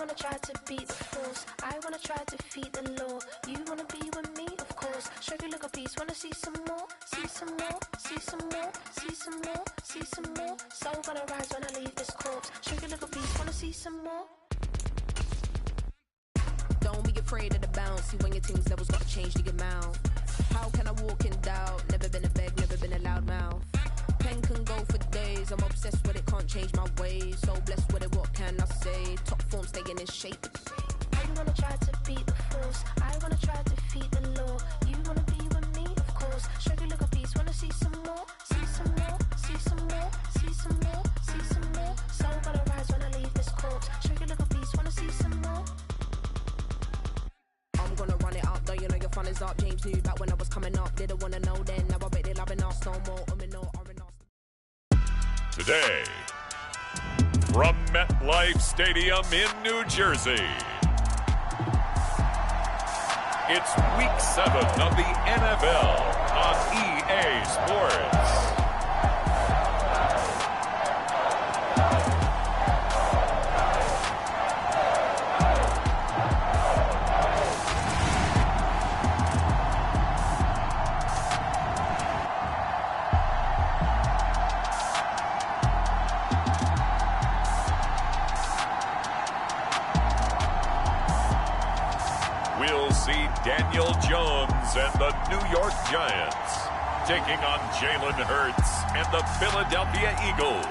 wanna try to beat the force. I wanna try to defeat the law. You wanna be with me, of course. Sugar little piece, wanna see some more, see some more, see some more, see some more, see some more. Soul gonna rise when I leave this corpse. Sugar little piece, wanna see some more. Don't be afraid of the bounce. See when your things levels gotta change to your mouth. How can I walk in doubt? Never been a beg, never been a loud mouth. Pen can go for days. I'm obsessed with it, can't change my ways. So blessed with it, what can I say? Top form staying in shape. I wanna try to beat the force. I wanna try to defeat the law. You wanna be with me, of course. Sugar little piece, wanna see some more, see some more, see some more, see some more, see some more. Soul gonna rise when I leave this corpse. Sugar little piece, wanna see some more. I'm gonna run it up, though you know your fun is up. James knew back when I was coming up. Didn't wanna know then, now I bet they're loving us no more. Today, from MetLife Stadium in New Jersey, it's Week 7 of the NFL on EA Sports. We'll see Daniel Jones and the New York Giants taking on Jalen Hurts and the Philadelphia Eagles.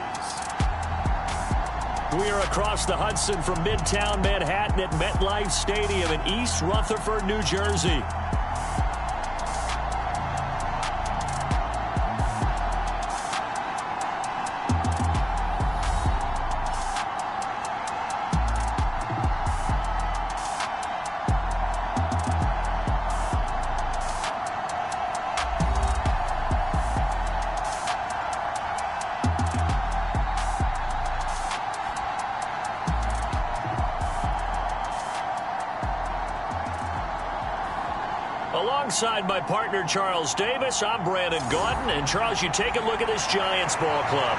We are across the Hudson from Midtown Manhattan at MetLife Stadium in East Rutherford, New Jersey. Alongside my partner, Charles Davis, I'm Brandon Gaudin. And, Charles, you take a look at this Giants ball club.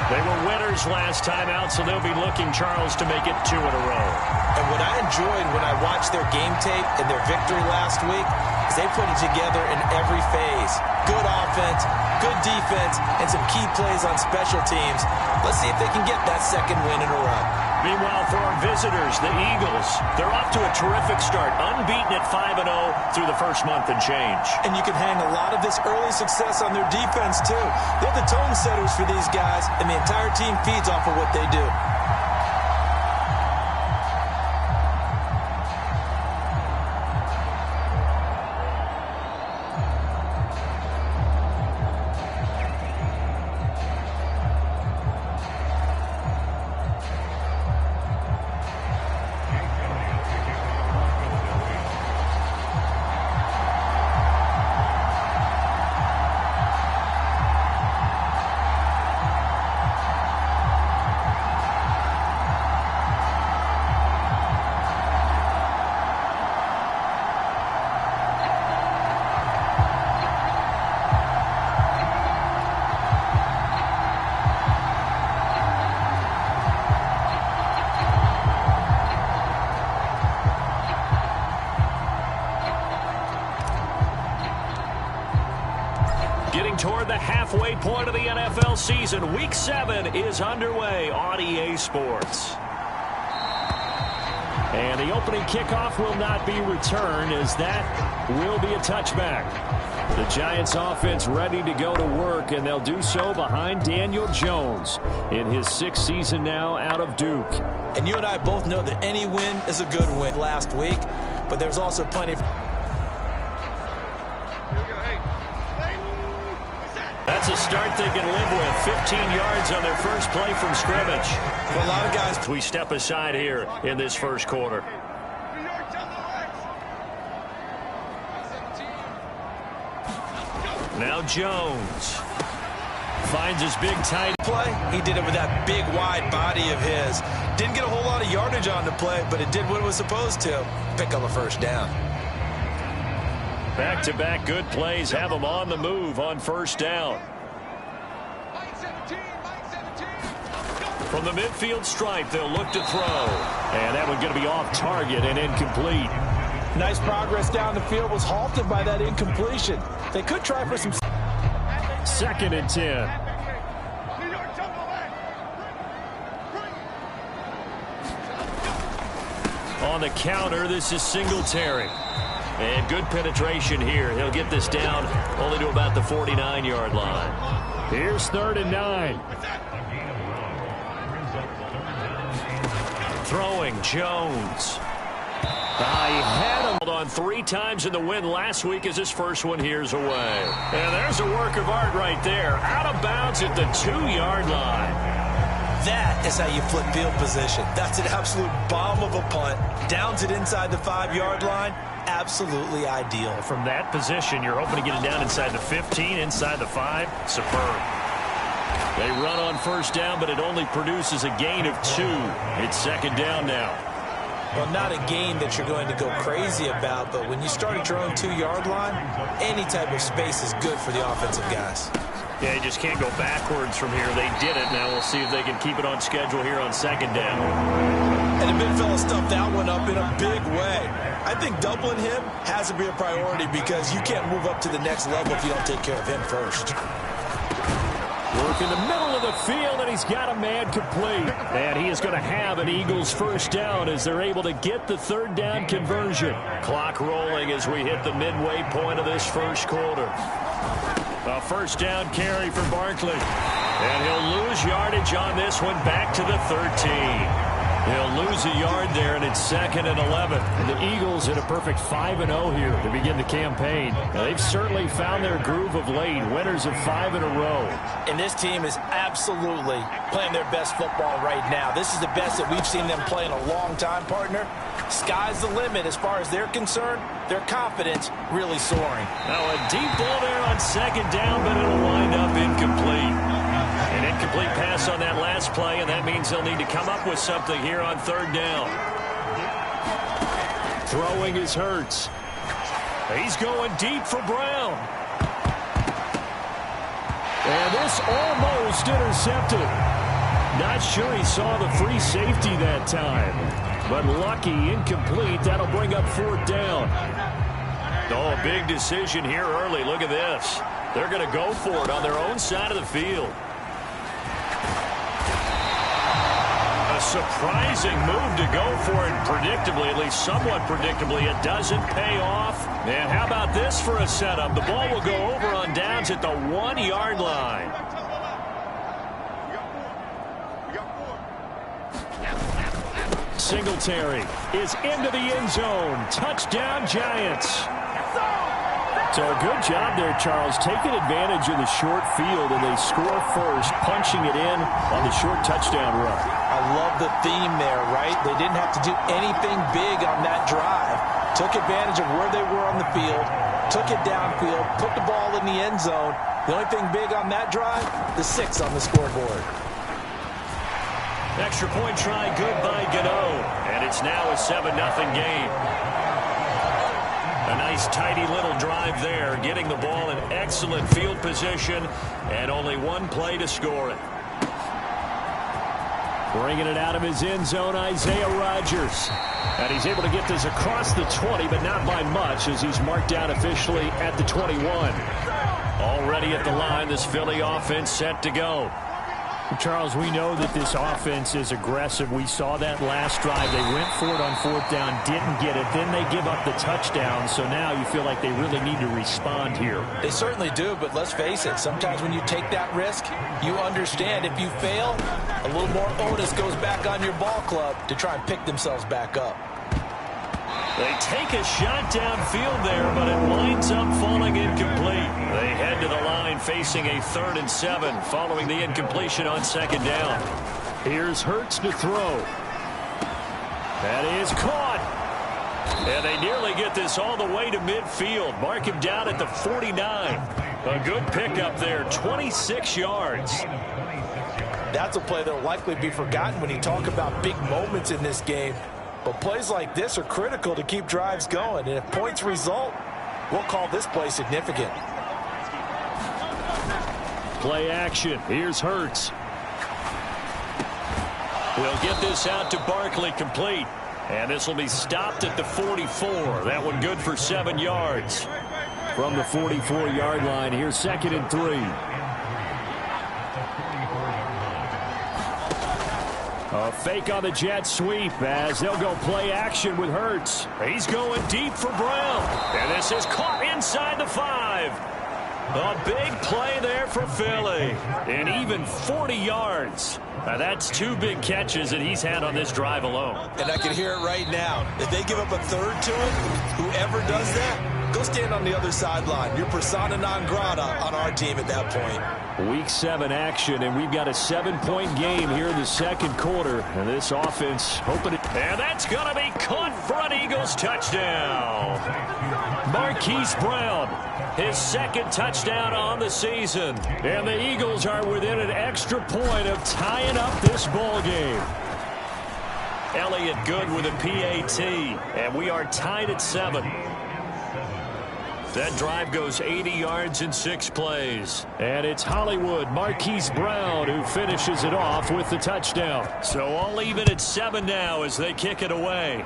They were winners last time out, so they'll be looking, Charles, to make it 2 in a row. And what I enjoyed when I watched their game tape and their victory last week is they put it together in every phase. Good offense, good defense, and some key plays on special teams. Let's see if they can get that second win in a row. Meanwhile, for our visitors, the Eagles, they're off to a terrific start, unbeaten at 5-0 through the first month and change. And you can hang a lot of this early success on their defense, too. They're the tone setters for these guys, and the entire team feeds off of what they do. Toward the halfway point of the NFL season, Week 7 is underway on EA Sports. And the opening kickoff will not be returned, as that will be a touchback. The Giants offense ready to go to work, and they'll do so behind Daniel Jones in his 6th season now out of Duke. And you and I both know that any win is a good win last week, but there's also plenty of... That's a start they can live with. 15 yards on their first play from scrimmage. For a lot of guys, we step aside here in this first quarter. Now Jones finds his big tight play. He did it with that big wide body of his. Didn't get a whole lot of yardage on the play, but it did what it was supposed to. Pick up a first down. Back-to-back good plays have them on the move on first down. From the midfield stripe, they'll look to throw. And that one's going to be off target and incomplete. Nice progress down the field was halted by that incompletion. They could try for some... 2nd and 10. On the counter, this is Singletary. And good penetration here. He'll get this down only to about the 49-yard line. Here's 3rd and 9. Throwing, Jones. He had him on 3 times in the win last week as his first one here's away. And there's a work of art right there. Out of bounds at the 2-yard line. That is how you flip field position. That's an absolute bomb of a punt. Downs it inside the 5-yard line. Absolutely ideal. From that position, you're hoping to get it down inside the 15, inside the 5. Superb. They run on 1st down, but it only produces a gain of 2. It's 2nd down now. Well, not a gain that you're going to go crazy about, but when you start at your own 2-yard line, any type of space is good for the offensive guys. Yeah, you just can't go backwards from here. They did it. Now we'll see if they can keep it on schedule here on 2nd down. And the big fella stuffed that one up in a big way. I think doubling him has to be a priority because you can't move up to the next level if you don't take care of him first. Work in the middle of the field, and he's got a man complete. And he is going to have an Eagles 1st down as they're able to get the 3rd down conversion. Clock rolling as we hit the midway point of this 1st quarter. A 1st down carry for Barkley. And he'll lose yardage on this one back to the 13. He'll lose a yard there, and it's 2nd and 11. The Eagles hit a perfect 5-0 here to begin the campaign. Now, they've certainly found their groove of late, winners of 5 in a row. And this team is absolutely playing their best football right now. This is the best that we've seen them play in a long time, partner. Sky's the limit as far as they're concerned. Their confidence really soaring. Now, a deep ball there on 2nd down, but it'll wind up incomplete. An incomplete pass on that last play, and that means they'll need to come up with something here on 3rd down. Throwing is Hurts. He's going deep for Brown. And this almost intercepted. Not sure he saw the free safety that time. But lucky, incomplete. That'll bring up 4th down. Oh, a big decision here early. Look at this. They're going to go for it on their own side of the field. A surprising move to go for it predictably, at least somewhat predictably. It doesn't pay off. And how about this for a setup? The ball will go over on downs at the 1-yard line. Singletary is into the end zone. Touchdown, Giants. So a good job there, Charles, taking advantage of the short field, and they score first, punching it in on the short touchdown run. I love the theme there, right? They didn't have to do anything big on that drive. Took advantage of where they were on the field, took it downfield, put the ball in the end zone. The only thing big on that drive, the 6 on the scoreboard. Extra point try good by Gano, and it's now a 7-0 game. A nice tidy little drive there, getting the ball in excellent field position, and only one play to score it. Bringing it out of his end zone, Isaiah Rodgers. And he's able to get this across the 20, but not by much, as he's marked down officially at the 21. Already at the line, this Philly offense set to go. Charles, we know that this offense is aggressive. We saw that last drive. They went for it on 4th down, didn't get it. Then they give up the touchdown. So now you feel like they really need to respond here. They certainly do, but let's face it. Sometimes when you take that risk, you understand if you fail, a little more onus goes back on your ball club to try and pick themselves back up. They take a shot downfield there, but it winds up falling incomplete. They head to the line facing a 3rd and 7 following the incompletion on 2nd down. Here's Hurts to throw. That is caught. And they nearly get this all the way to midfield. Mark him down at the 49. A good pickup there, 26 yards. That's a play that will likely be forgotten when you talk about big moments in this game. But plays like this are critical to keep drives going. And if points result, we'll call this play significant. Play action. Here's Hurts. We'll get this out to Barkley complete. And this will be stopped at the 44. That one good for 7 yards. From the 44-yard line, here's 2nd and 3. A fake on the jet sweep as they'll go play action with Hurts. He's going deep for Brown. And this is caught inside the 5. A big play there for Philly. And even 40 yards. Now that's 2 big catches that he's had on this drive alone. And I can hear it right now. If they give up a third to him, whoever does that, go stand on the other sideline. You're persona non grata on our team at that point. Week 7 action, and we've got a 7-point game here in the 2nd quarter. And this offense hoping it. And that's going to be caught for an Eagles touchdown. Marquise Brown, his 2nd touchdown on the season. And the Eagles are within an extra point of tying up this ball game. Elliott good with a PAT, and we are tied at 7. That drive goes 80 yards in 6 plays. And it's Hollywood, Marquise Brown, who finishes it off with the touchdown. So all even at 7 now as they kick it away.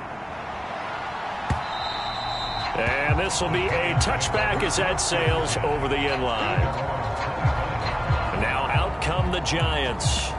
And this will be a touchback as that sails over the end line. And now out come the Giants.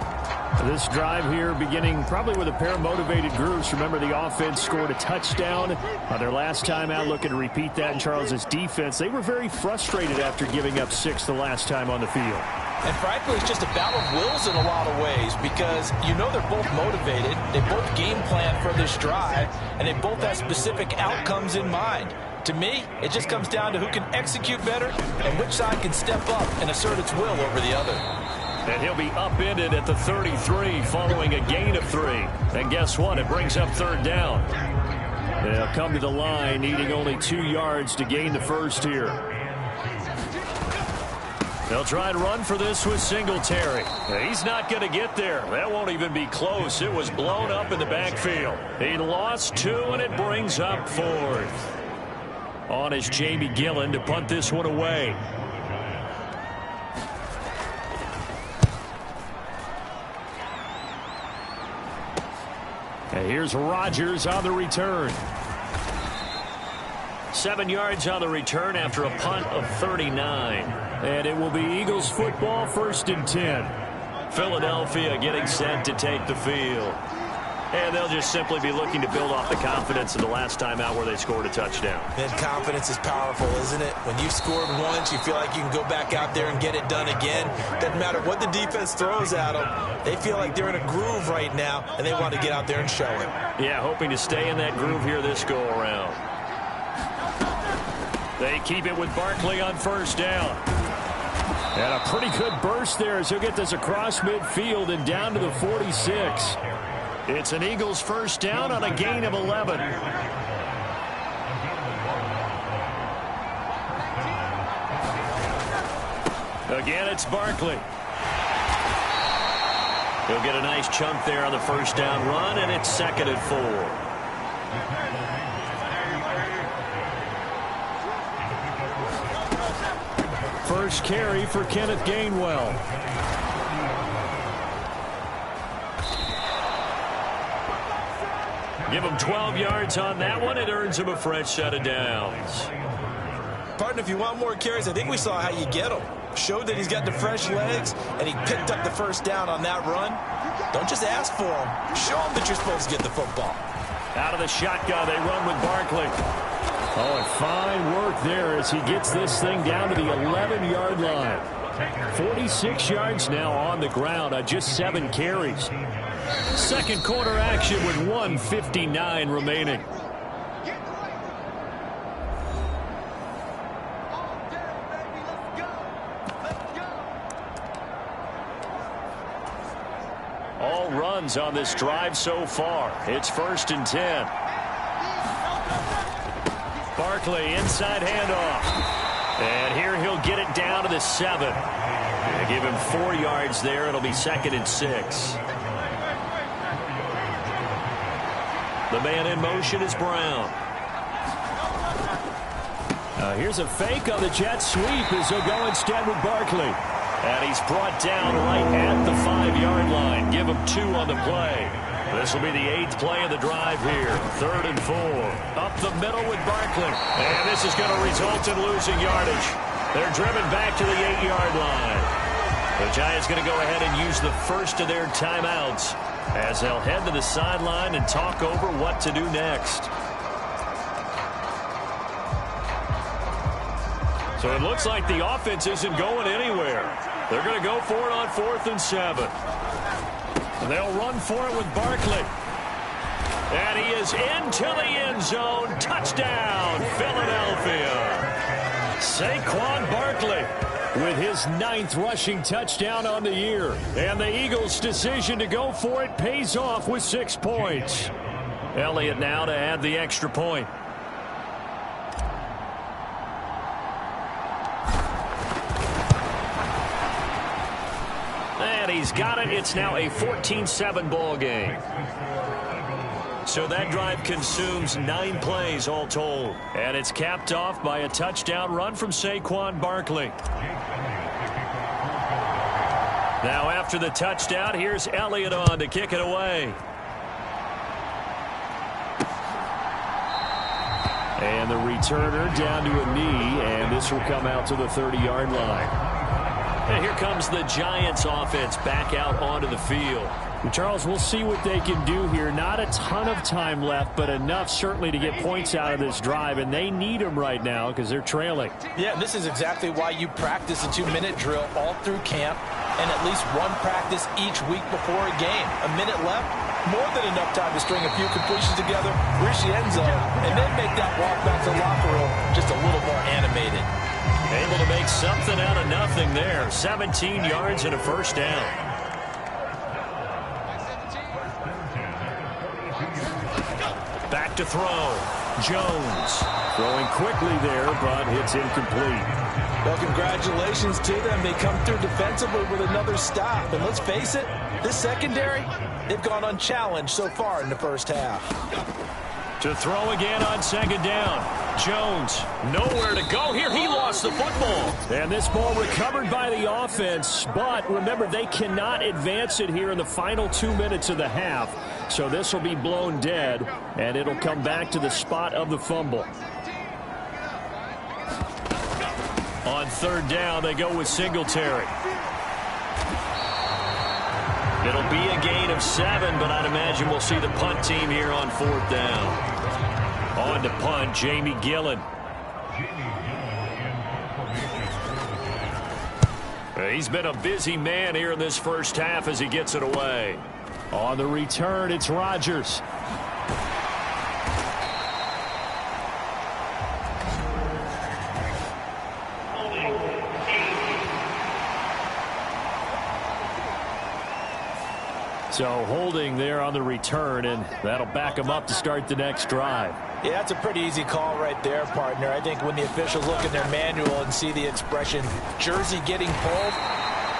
This drive here beginning probably with a pair of motivated groups. Remember, the offense scored a touchdown on their last time out. Looking to repeat that in Charles's defense. They were very frustrated after giving up 6 the last time on the field. And frankly, it's just a battle of wills in a lot of ways because you know they're both motivated. They both game plan for this drive, and they both have specific outcomes in mind. To me, it just comes down to who can execute better and which side can step up and assert its will over the other. And he'll be upended at the 33 following a gain of 3. And guess what? It brings up 3rd down. They'll come to the line needing only 2 yards to gain the first here. They'll try and run for this with Singletary. He's not going to get there. That won't even be close. It was blown up in the backfield. He lost 2, and it brings up 4th. On is Jamie Gillen to punt this one away. And here's Rodgers on the return. 7 yards on the return after a punt of 39. And it will be Eagles football, 1st and 10. Philadelphia getting set to take the field. And they'll just simply be looking to build off the confidence of the last time out where they scored a touchdown. And confidence is powerful, isn't it? When you've scored once, you feel like you can go back out there and get it done again. Doesn't matter what the defense throws at them. They feel like they're in a groove right now, and they want to get out there and show it. Yeah, hoping to stay in that groove here this go-around. They keep it with Barkley on 1st down. And a pretty good burst there as he'll get this across midfield and down to the 46. It's an Eagles 1st down on a gain of 11. Again, it's Barkley. He'll get a nice chunk there on the 1st down run, and it's 2nd and 4. First carry for Kenneth Gainwell. Give him 12 yards on that one. It earns him a fresh set of downs. Partner, if you want more carries, I think we saw how you get them. Showed that he's got the fresh legs, and he picked up the 1st down on that run. Don't just ask for him. Show him that you're supposed to get the football. Out of the shotgun, they run with Barkley. Oh, and fine work there as he gets this thing down to the 11-yard line. 46 yards now on the ground on just 7 carries. 2nd quarter action with 1:59 remaining. All runs on this drive so far. It's 1st and 10. Barkley inside handoff. And here he'll get it down to the 7. They give him 4 yards there. It'll be 2nd and 6. The man in motion is Brown. Here's a fake on the jet sweep as they'll go instead with Barkley. And he's brought down right at the 5-yard line. Give him 2 on the play. This will be the 8th play of the drive here. 3rd and 4. Up the middle with Barkley. And this is going to result in losing yardage. They're driven back to the 8-yard line. The Giants going to go ahead and use the first of their timeouts as they'll head to the sideline and talk over what to do next. So it looks like the offense isn't going anywhere. They're going to go for it on 4th and 7. And they'll run for it with Barkley. And he is into the end zone. Touchdown, Philadelphia. Saquon Barkley with his 9th rushing touchdown on the year. And the Eagles' decision to go for it pays off with 6 points. Elliott now to add the extra point. And he's got it. It's now a 14-7 ball game. So that drive consumes 9 plays all told. And it's capped off by a touchdown run from Saquon Barkley. Now after the touchdown, here's Elliott on to kick it away. And the returner down to a knee, and this will come out to the 30-yard line. And here comes the Giants offense back out onto the field. Charles, we'll see what they can do here. Not a ton of time left, but enough certainly to get points out of this drive, and they need them right now because they're trailing. Yeah, this is exactly why you practice a 2-minute drill all through camp and at least one practice each week before a game. A minute left, more than enough time to string a few completions together, reach the end zone, and then make that walk back to the locker room just a little more animated. Able to make something out of nothing there. 17 yards and a first down. Back to throw. Jones throwing quickly there, but it's incomplete. Well, congratulations to them. They come through defensively with another stop. And let's face it, this secondary, they've gone unchallenged so far in the first half. To throw again on 2nd down. Jones, nowhere to go here. He lost the football. And this ball recovered by the offense. But remember, they cannot advance it here in the final 2 minutes of the half. So this will be blown dead, and it'll come back to the spot of the fumble. On 3rd down, they go with Singletary. It'll be a gain of 7, but I'd imagine we'll see the punt team here on 4th down. On to punt, Jamie Gillen. He's been a busy man here in this first half as he gets it away. On the return, it's Rodgers. So holding there on the return, and that'll back him up to start the next drive. Yeah, that's a pretty easy call right there, partner. I think when the officials look in their manual and see the expression, jersey getting pulled,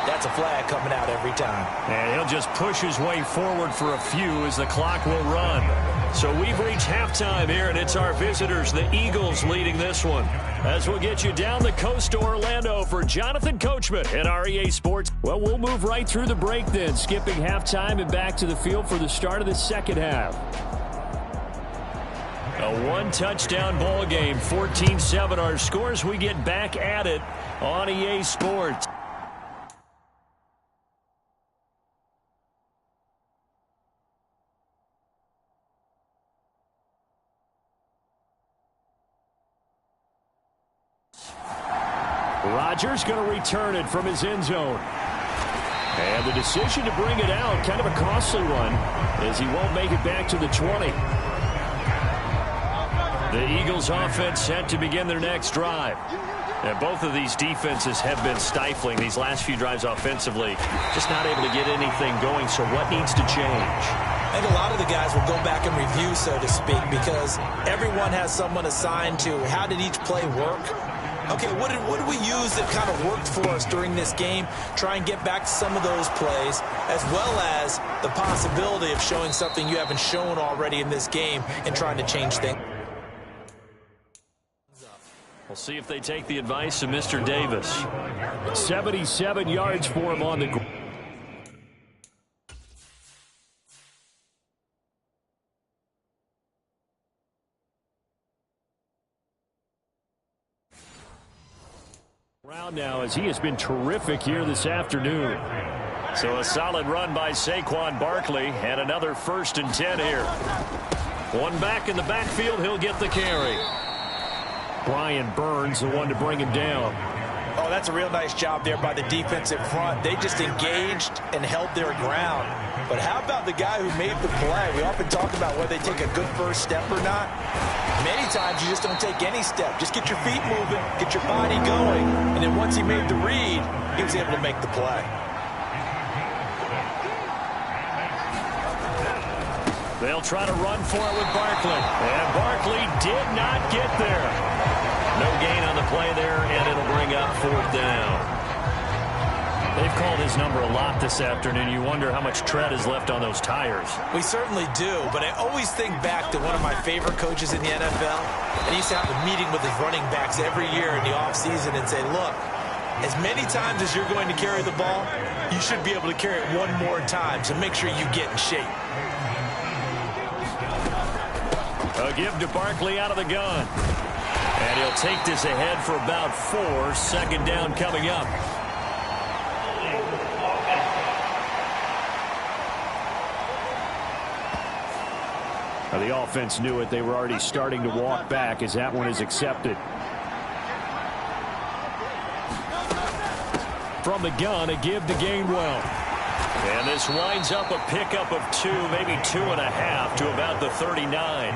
that's a flag coming out every time. And he'll just push his way forward for a few as the clock will run. So we've reached halftime here, and it's our visitors, the Eagles, leading this one. As we'll get you down the coast to Orlando for Jonathan Coachman at REA Sports. Well, we'll move right through the break then, skipping halftime and back to the field for the start of the second half. A one-touchdown ball game, 14-7 our scores. We get back at it on EA Sports. Rodgers going to return it from his end zone. And the decision to bring it out, kind of a costly one, as he won't make it back to the 20. The Eagles offense set to begin their next drive. And both of these defenses have been stifling these last few drives offensively. Just not able to get anything going, so what needs to change? I think a lot of the guys will go back and review, so to speak, because everyone has someone assigned to how did each play work. Okay, what did we use that kind of worked for us during this game? Try and get back to some of those plays, as well as the possibility of showing something you haven't shown already in this game and trying to change things. We'll see if they take the advice of Mr. Davis. 77 yards for him on the ground. Now, as he has been terrific here this afternoon. So a solid run by Saquon Barkley, and another 1st and 10 here. One back in the backfield, he'll get the carry. Brian Burns, the one to bring him down. Oh, that's a real nice job there by the defensive front. They just engaged and held their ground. But how about the guy who made the play? We often talk about whether they take a good first step or not. Many times you just don't take any step. Just get your feet moving, get your body going. And then once he made the read, he was able to make the play. They'll try to run for it with Barkley. And Barkley did not get there. No gain on the play there, and it'll bring up 4th down. They've called his number a lot this afternoon. You wonder how much tread is left on those tires. We certainly do, but I always think back to one of my favorite coaches in the NFL. And he used to have a meeting with his running backs every year in the offseason and say, look, as many times as you're going to carry the ball, you should be able to carry it one more time, so make sure you get in shape. A give to Barkley out of the gun. And he'll take this ahead for about 4. 2nd down coming up. The offense knew it. They were already starting to walk back as that one is accepted. From the gun, a give to Gainwell. And this winds up a pickup of 2, maybe 2.5 to about the 39.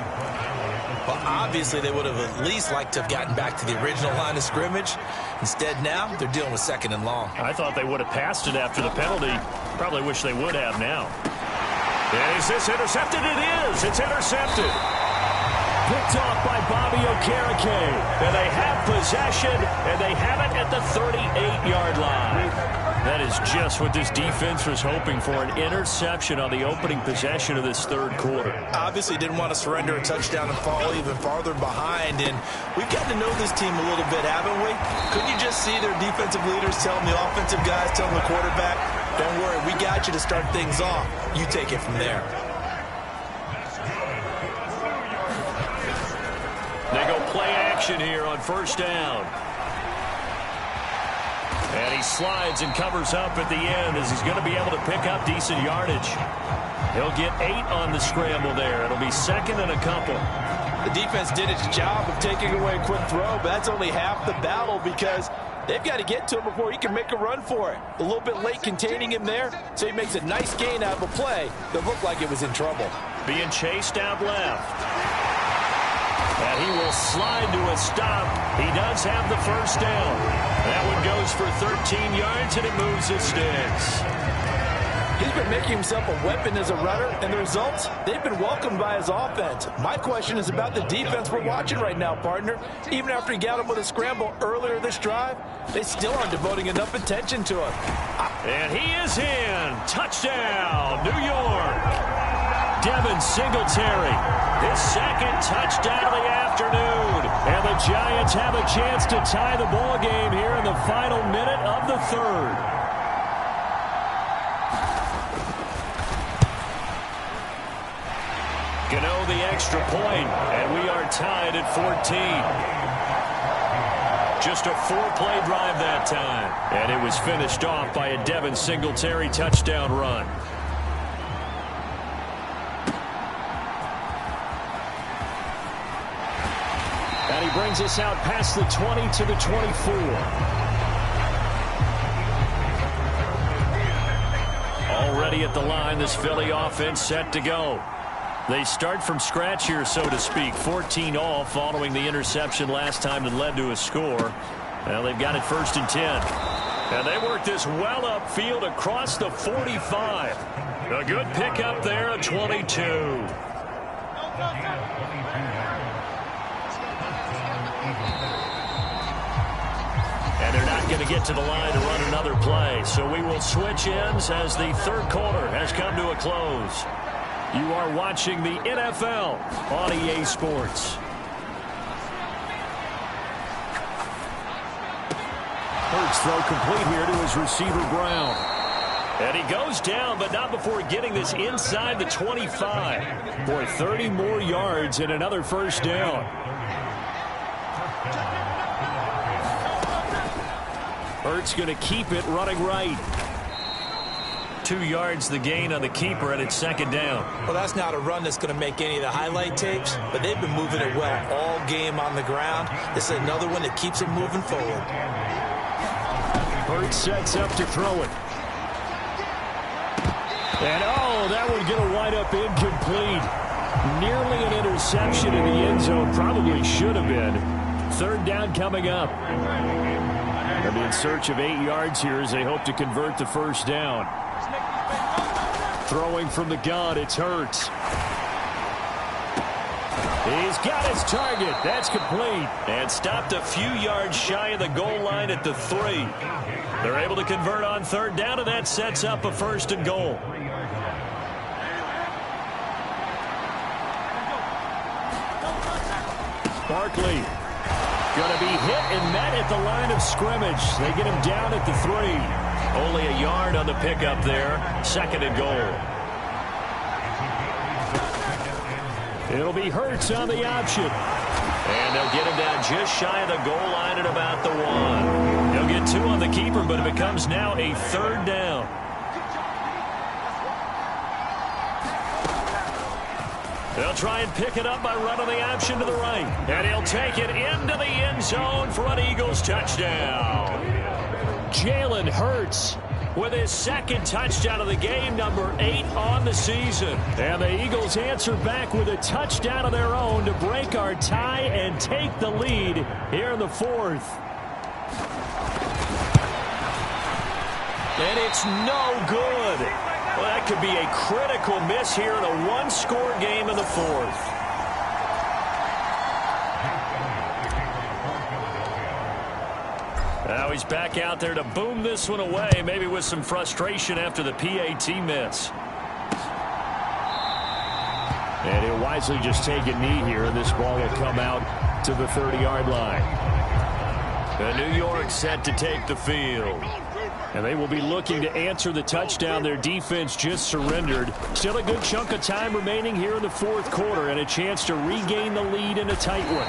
Well, obviously they would have at least liked to have gotten back to the original line of scrimmage. Instead, now they're dealing with 2nd and long. I thought they would have passed it after the penalty. Probably wish they would have now. And is this intercepted? It is. It's intercepted. Picked off by Bobby Okereke. And they have possession, and they have it at the 38-yard line. That is just what this defense was hoping for, an interception on the opening possession of this 3rd quarter. Obviously didn't want to surrender a touchdown and fall even farther behind, and we've gotten to know this team a little bit, haven't we? Couldn't you just see their defensive leaders telling the offensive guys, telling the quarterback, don't worry, we got you to start things off. You take it from there. They go play action here on 1st down. And he slides and covers up at the end as he's going to be able to pick up decent yardage. He'll get 8 on the scramble there. It'll be 2nd and a couple. The defense did its job of taking away a quick throw, but that's only half the battle because they've got to get to him before he can make a run for it. A little bit late containing him there, so he makes a nice gain out of a play that looked like it was in trouble. Being chased out left. And he will slide to a stop. He does have the 1st down. That one goes for 13 yards, and it moves his sticks. He's been making himself a weapon as a runner, and the results, they've been welcomed by his offense. My question is about the defense we're watching right now, partner. Even after he got him with a scramble earlier this drive, they still aren't devoting enough attention to him. And he is in. Touchdown, New York. Devin Singletary, his 2nd touchdown of the afternoon. And the Giants have a chance to tie the ball game here in the final minute of the 3rd. Gano the extra point, and we are tied at 14. Just a 4-play drive that time. And it was finished off by a Devin Singletary touchdown run. And he brings us out past the 20 to the 24. Already at the line, this Philly offense set to go. They start from scratch here, so to speak. 14 all following the interception last time that led to a score. Well, they've got it 1st and 10. And they work this well upfield across the 45. A good pickup there at 22. And they're not going to get to the line to run another play. So we will switch ends as the 3rd quarter has come to a close. You are watching the NFL on EA Sports. Hurts throw complete here to his receiver, Brown. And he goes down, but not before getting this inside the 25. Boy, 30 more yards and another first down. Hurts going to keep it running right. 2 yards the gain on the keeper, and it's second down. Well, that's not a run that's going to make any of the highlight tapes, but they've been moving it well all game on the ground. This is another one that keeps it moving forward. Hurts sets up to throw it. And, oh, that one's going to wind up incomplete. Nearly an interception in the end zone. Probably should have been. Third down coming up. They'll be in search of 8 yards here as they hope to convert the first down. Throwing from the gun, it's Hurts. He's got his target. That's complete. And stopped a few yards shy of the goal line at the 3. They're able to convert on third down, and that sets up a first and goal. Barkley going to be hit and met at the line of scrimmage. They get him down at the 3. Only a yard on the pickup there. Second and goal. It'll be Hurts on the option. And they'll get him down just shy of the goal line at about the 1. He'll get 2 on the keeper, but it becomes now a third down. They'll try and pick it up by running the option to the right. And he'll take it into the end zone for an Eagles touchdown. Jalen Hurts with his second touchdown of the game, number 8 on the season. And the Eagles answer back with a touchdown of their own to break our tie and take the lead here in the 4th. And it's no good. Well, that could be a critical miss here in a one-score game in the 4th. Now he's back out there to boom this one away, maybe with some frustration after the PAT miss. And he'll wisely just take a knee here, and this ball will come out to the 30-yard line. And New York set to take the field. And they will be looking to answer the touchdown their defense just surrendered. Still a good chunk of time remaining here in the 4th quarter, and a chance to regain the lead in a tight one.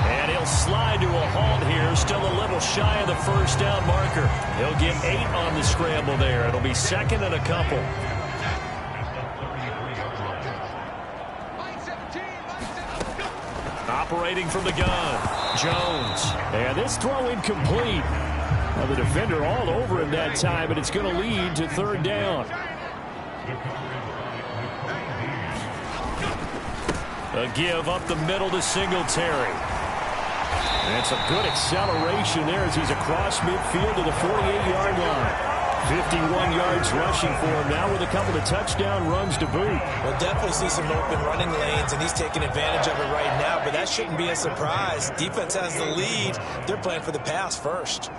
And he'll slide to a halt here, still a little shy of the first down marker. He'll get 8 on the scramble there. It'll be second and a couple. Operating from the gun, Jones. And this throw incomplete. Now the defender all over him that time, and it's going to lead to third down. A give up the middle to Singletary. And it's a good acceleration there as he's across midfield to the 48-yard line. 51 yards rushing for him now with a couple of touchdown runs to boot. We'll definitely see some open running lanes, and he's taking advantage of it right now, but that shouldn't be a surprise. Defense has the lead. They're playing for the pass first.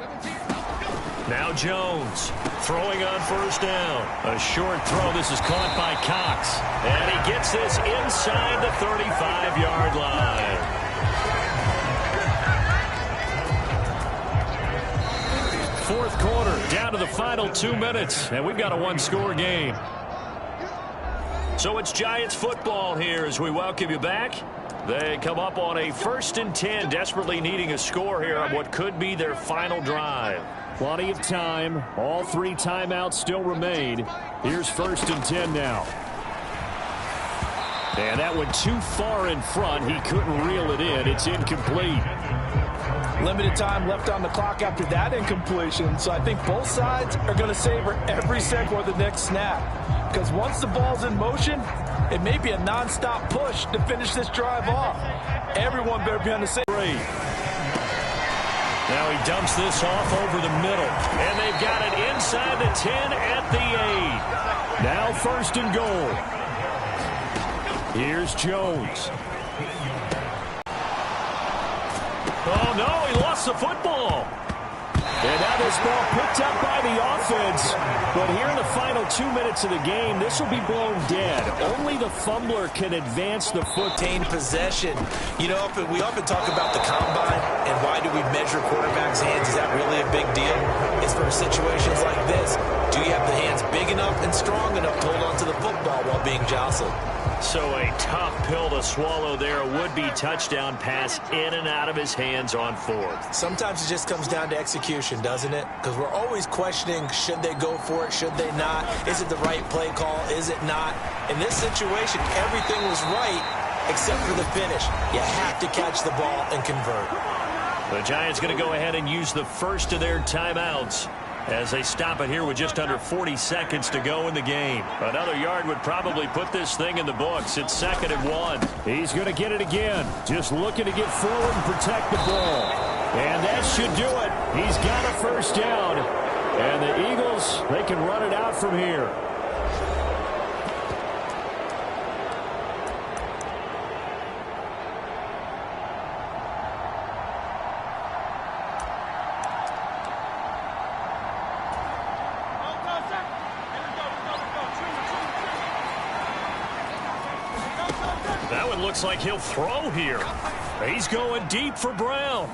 Now Jones throwing on first down. A short throw. This is caught by Cox. And he gets this inside the 35-yard line. Fourth quarter, down to the final 2 minutes, and we've got a one-score game. So it's Giants football here as we welcome you back. They come up on a 1st and 10, desperately needing a score here on what could be their final drive. Plenty of time. All 3 timeouts still remain. Here's 1st and 10 now. And that went too far in front. He couldn't reel it in. It's incomplete. Limited time left on the clock after that incompletion, so I think both sides are going to savor every second of the next snap. Because once the ball's in motion, it may be a non-stop push to finish this drive off. Everyone better be on the same rate. Now he dumps this off over the middle, and they've got it inside the 10 at the 8. Now 1st and goal. Here's Jones. Oh, no, he lost the football. And now this ball picked up by the offense. But here in the final 2 minutes of the game, this will be blown dead. Only the fumbler can advance the foot. Obtain possession. You know, we often talk about the combine and why do we measure quarterbacks' hands. Is that really a big deal. It's for situations like this. Do you have the hands big enough and strong enough to hold on to the football while being jostled? So a tough pill to swallow there. A would-be touchdown pass in and out of his hands on fourth. Sometimes it just comes down to execution, doesn't it? Because we're always questioning, should they go for it, should they not? Is it the right play call, is it not? In this situation, everything was right except for the finish. You have to catch the ball and convert. The Giants going to go ahead and use the first of their timeouts as they stop it here with just under 40 seconds to go in the game. Another yard would probably put this thing in the books. It's 2nd and 1. He's going to get it again. Just looking to get forward and protect the ball. And that should do it. He's got a first down. And the Eagles, they can run it out from here. That one looks like he'll throw here. He's going deep for Brown.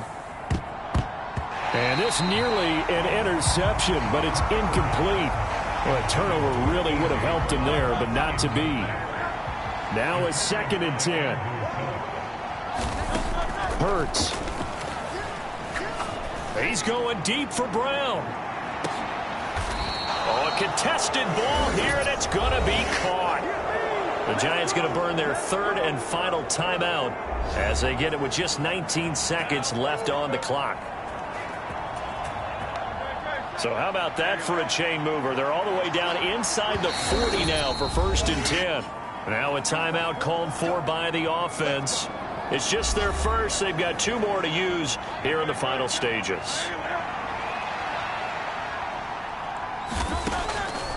And this nearly an interception, but it's incomplete. Well, a turnover really would have helped him there, but not to be. Now it's 2nd and 10. Hurts. He's going deep for Brown. Oh, a contested ball here, and it's going to be caught. The Giants going to burn their 3rd and final timeout as they get it with just 19 seconds left on the clock. So how about that for a chain mover? They're all the way down inside the 40 now for 1st and 10. Now a timeout called for by the offense. It's just their first. They've got 2 more to use here in the final stages.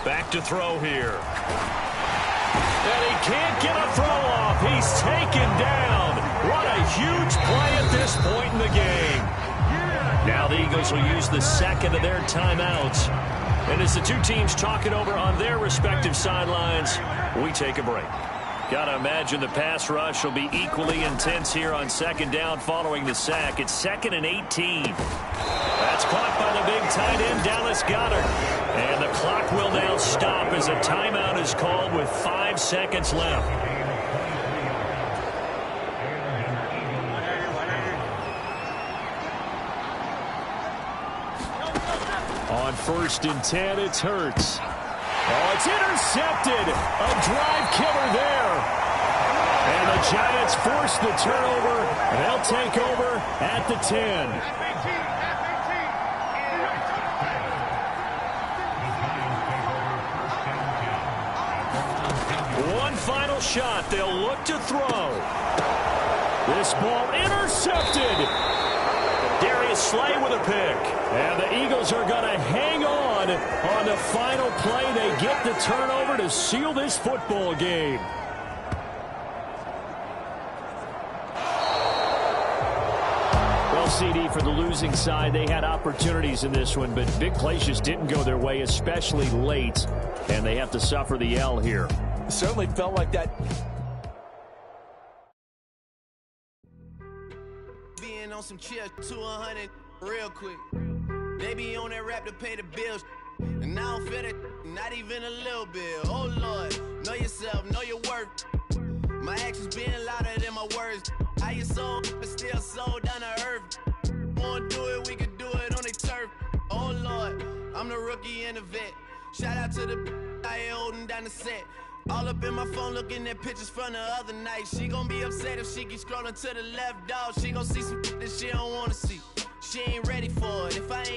Back to throw here. And he can't get a throw off. He's taken down. What a huge play at this point in the game. Now the Eagles will use the 2nd of their timeouts. And as the two teams talk it over on their respective sidelines, we take a break. Gotta imagine the pass rush will be equally intense here on 2nd down following the sack. It's 2nd and 18. That's caught by the big tight end, Dallas Goedert. And the clock will now stop as a timeout is called with 5 seconds left. On 1st and 10, it's Hurts. Oh, it's intercepted. A drive killer there. And the Giants force the turnover. They'll take over at the 10. One final shot. They'll look to throw. This ball intercepted. Darius Slay with a pick. And the Eagles are going to hang on the final play. They get the turnover to seal this football game. Well, CD, for the losing side, they had opportunities in this one, but big plays just didn't go their way, especially late, and they have to suffer the L here. It certainly felt like that. Being on some chill to 100 real quick. They be on that rap to pay the bills. And I don't feel it, not even a little bit. Oh Lord, know yourself, know your worth. My actions being louder than my words. How you soul, but still soul down to earth. Wanna do it, we can do it on the turf. Oh Lord, I'm the rookie and the vet. Shout out to the I ain't holding down the set. All up in my phone looking at pictures from the other night. She gon' be upset if she keeps scrolling to the left, dog. She gon' see some that she don't wanna see. She ain't ready for it. If I ain't